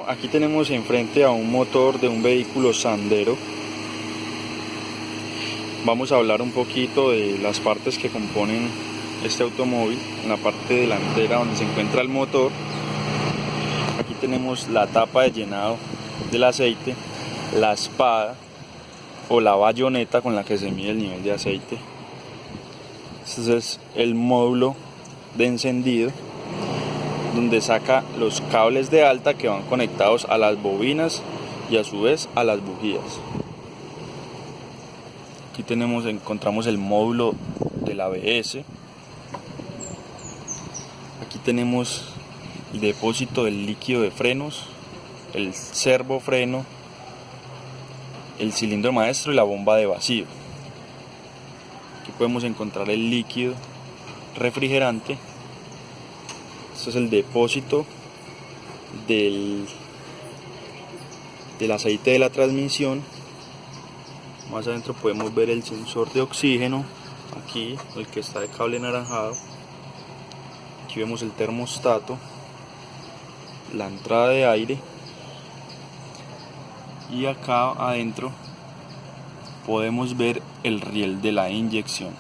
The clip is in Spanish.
Aquí tenemos enfrente a un motor de un vehículo Sandero. Vamos a hablar un poquito de las partes que componen este automóvil. En la parte delantera, donde se encuentra el motor, aquí tenemos la tapa de llenado del aceite, la espada o la bayoneta con la que se mide el nivel de aceite. Este es el módulo de encendido, donde saca los cables de alta que van conectados a las bobinas y a su vez a las bujías. Aquí encontramos el módulo del ABS. Aquí tenemos el depósito del líquido de frenos, el servofreno, el cilindro maestro y la bomba de vacío. Aquí podemos encontrar el líquido refrigerante. Este es el depósito del aceite de la transmisión. Más adentro podemos ver el sensor de oxígeno, aquí el que está de cable anaranjado. Aquí vemos el termostato, la entrada de aire, y acá adentro podemos ver el riel de la inyección.